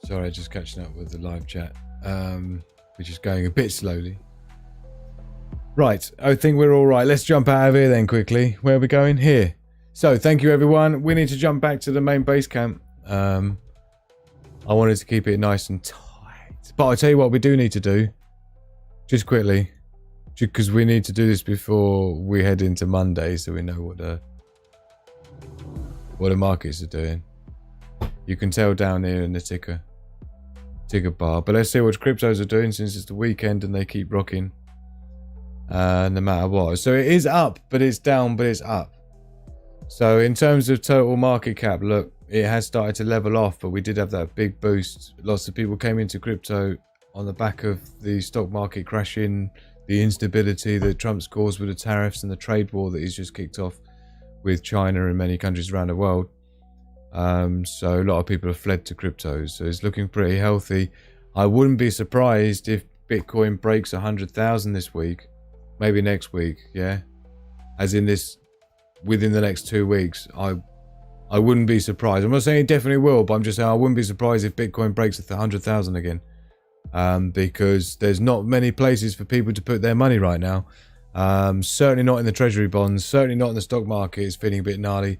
Sorry, just catching up with the live chat, which is going a bit slowly. Right, I think we're all right. Let's jump out of here then quickly. Where are we going? Here. So, thank you everyone. We need to jump back to the main base camp. I wanted to keep it nice and tight. But I'll tell you what we do need to do. Just quickly. Because we need to do this before we head into Monday so we know what the markets are doing. You can tell down here in the ticker bar. But let's see what cryptos are doing since it's the weekend and they keep rocking. No matter what. So it is up, but it's down, but it's up. So in terms of total market cap, look, it has started to level off, but we did have that big boost. Lots of people came into crypto on the back of the stock market crashing, the instability that Trump's caused with the tariffs and the trade war that he's just kicked off with China and many countries around the world. So a lot of people have fled to cryptos. So it's looking pretty healthy. I wouldn't be surprised if Bitcoin breaks 100,000 this week, maybe next week. Yeah, as in this, within the next 2 weeks. I wouldn't be surprised. I'm not saying it definitely will, but I'm just saying I wouldn't be surprised if Bitcoin breaks 100,000 again, because there's not many places for people to put their money right now. Certainly not in the treasury bonds. Certainly not in the stock market. It's feeling a bit gnarly.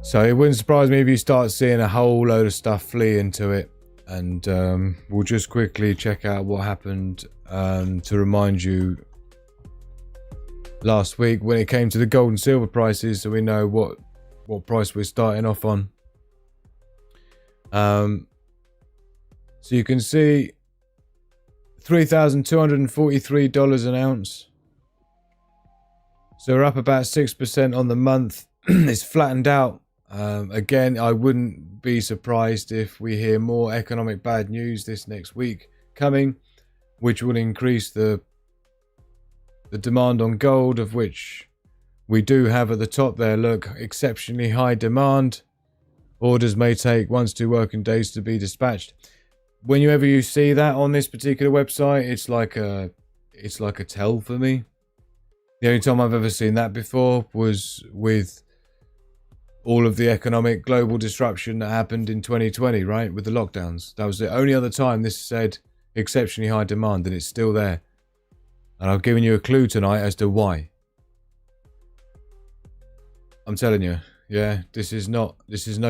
So it wouldn't surprise me if you start seeing a whole load of stuff flee into it. And we'll just quickly check out what happened to remind you last week when it came to the gold and silver prices, so we know what price we're starting off on. So you can see $3,243 an ounce. So we're up about 6% on the month. It's flattened out. Again, I wouldn't be surprised if we hear more economic bad news this next week coming, which will increase the demand on gold, of which we do have at the top there. Look, exceptionally high demand. Orders may take 1 to 2 working days to be dispatched. Whenever you see that on this particular website, it's like a tell for me. The only time I've ever seen that before was with all of the economic global disruption that happened in 2020, right, with the lockdowns. That was the only other time this said exceptionally high demand, and it's still there. And I've given you a clue tonight as to why. I'm telling you, yeah, this is no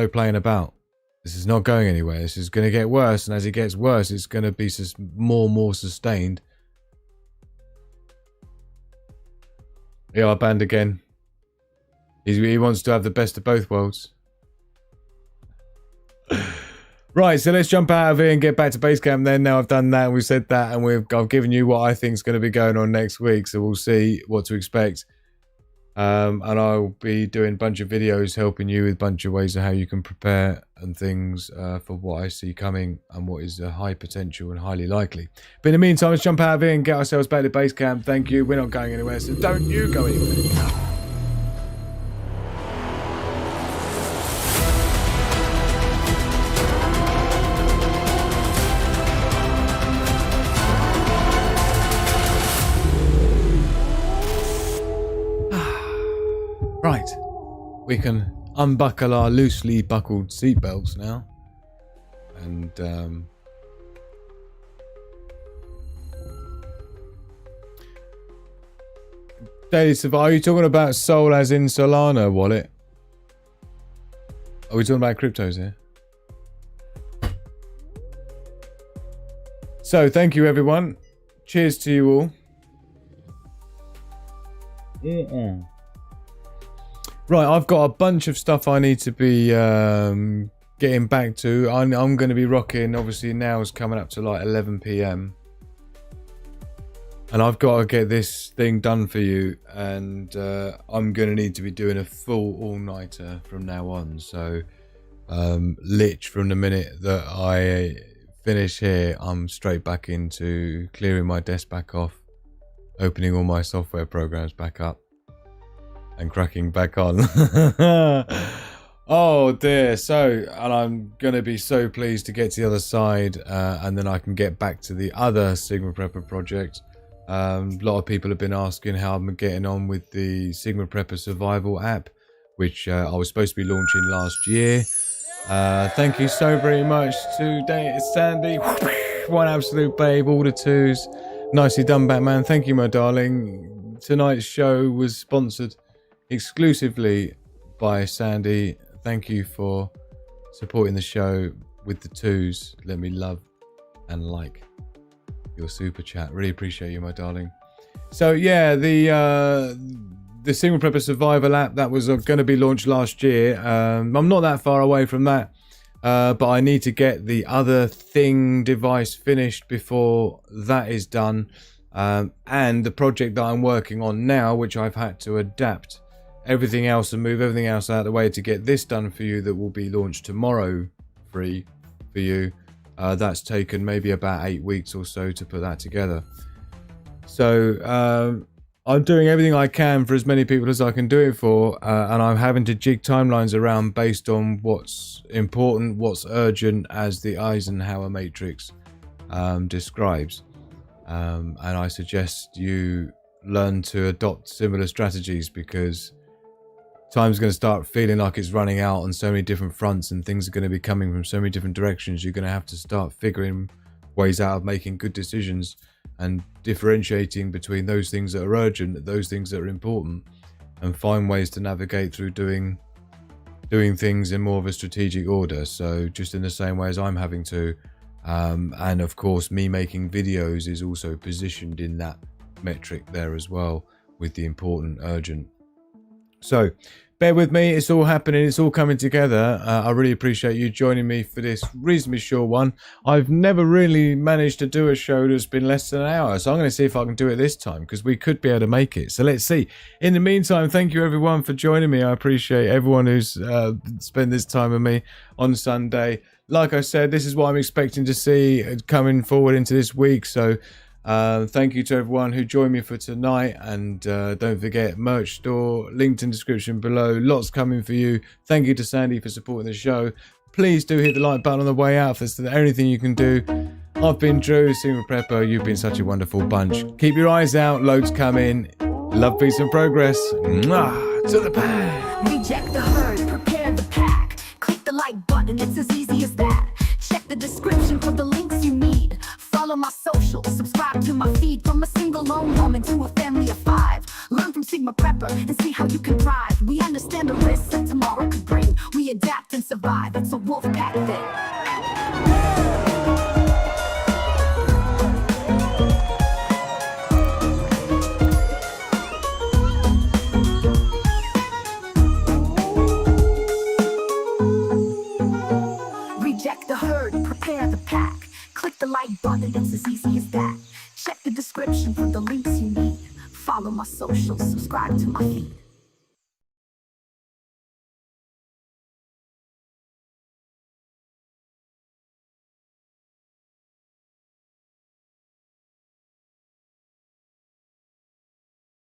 playing about. This is not going anywhere. This is going to get worse, and as it gets worse, it's going to be more and more sustained. Yeah, I banned again. He wants to have the best of both worlds. Right, so let's jump out of here and get back to base camp then. Now I've done that and we've said that, and I've given you what I think is going to be going on next week, so we'll see what to expect. And I'll be doing a bunch of videos helping you with a bunch of ways of how you can prepare and things for what I see coming and what is a high potential and highly likely. But in the meantime, let's jump out of here and get ourselves back to base camp. Thank you. We're not going anywhere, so don't you go anywhere. Right, we can unbuckle our loosely buckled seatbelts now, and Daily Survival. Are you talking about Sol as in Solana wallet? Are we talking about cryptos here? So thank you everyone. Cheers to you all. Right, I've got a bunch of stuff I need to be getting back to. I'm going to be rocking, obviously now it's coming up to like 11 PM. And I've got to get this thing done for you. And I'm going to need to be doing a full all-nighter from now on. So, lit from the minute that I finish here, I'm straight back into clearing my desk back off, opening all my software programs back up, and cracking back on. Oh dear. So, and I'm going to be so pleased to get to the other side, and then I can get back to the other Sigma Prepper project. A lot of people have been asking how I'm getting on with the Sigma Prepper Survival app, which I was supposed to be launching last year. Thank you so very much to Sandy. One absolute babe, all the twos. Nicely done, Batman. Thank you, my darling. Tonight's show was sponsored exclusively by Sandy. Thank you for supporting the show with the twos. Let me love and like your super chat. Really appreciate you, my darling. So yeah, the Sigma Prepper Survival app that was going to be launched last year. I'm not that far away from that, but I need to get the other thing device finished before that is done. And the project that I'm working on now, which I've had to adapt everything else and move everything else out of the way to get this done for you, that will be launched tomorrow free for you. That's taken maybe about 8 weeks or so to put that together. So I'm doing everything I can for as many people as I can do it for, and I'm having to jig timelines around based on what's important, what's urgent, as the Eisenhower matrix describes. And I suggest you learn to adopt similar strategies, because time's going to start feeling like it's running out on so many different fronts, and things are going to be coming from so many different directions. You're going to have to start figuring ways out of making good decisions and differentiating between those things that are urgent, those things that are important, and find ways to navigate through doing things in more of a strategic order. So just in the same way as I'm having to, and of course me making videos is also positioned in that metric there as well, with the important, urgent. So bear with me, it's all happening, it's all coming together. I really appreciate you joining me for this reasonably short one. I've never really managed to do a show that's been less than an hour, so I'm going to see if I can do it this time, because we could be able to make it. So let's see. In the meantime, thank you everyone for joining me. I appreciate everyone who's spent this time with me on Sunday. Like I said, this is what I'm expecting to see coming forward into this week, so thank you to everyone who joined me for tonight, and don't forget, merch store linked in description below, lots coming for you. Thank you to Sandy for supporting the show. Please do hit the like button on the way out if there's anything you can do. I've been Drew, Single Prepper. You've been such a wonderful bunch. Keep your eyes out, loads coming. Love, peace and progress. Mwah, to the pan. Reject the herd, prepare the pack. Click the like button, it's as easy as that. Check the description for the links you need. Follow my socials, subscribe to my feed. From a single lone woman to a family of 5. Learn from Sigma Prepper and see how you can thrive. We understand the risks that tomorrow could bring. We adapt and survive, it's a wolf pack thing. Reject the herd, prepare the pack. Click the like button, it's as easy as that. Check the description for the links you need. Follow my socials, subscribe to my feed.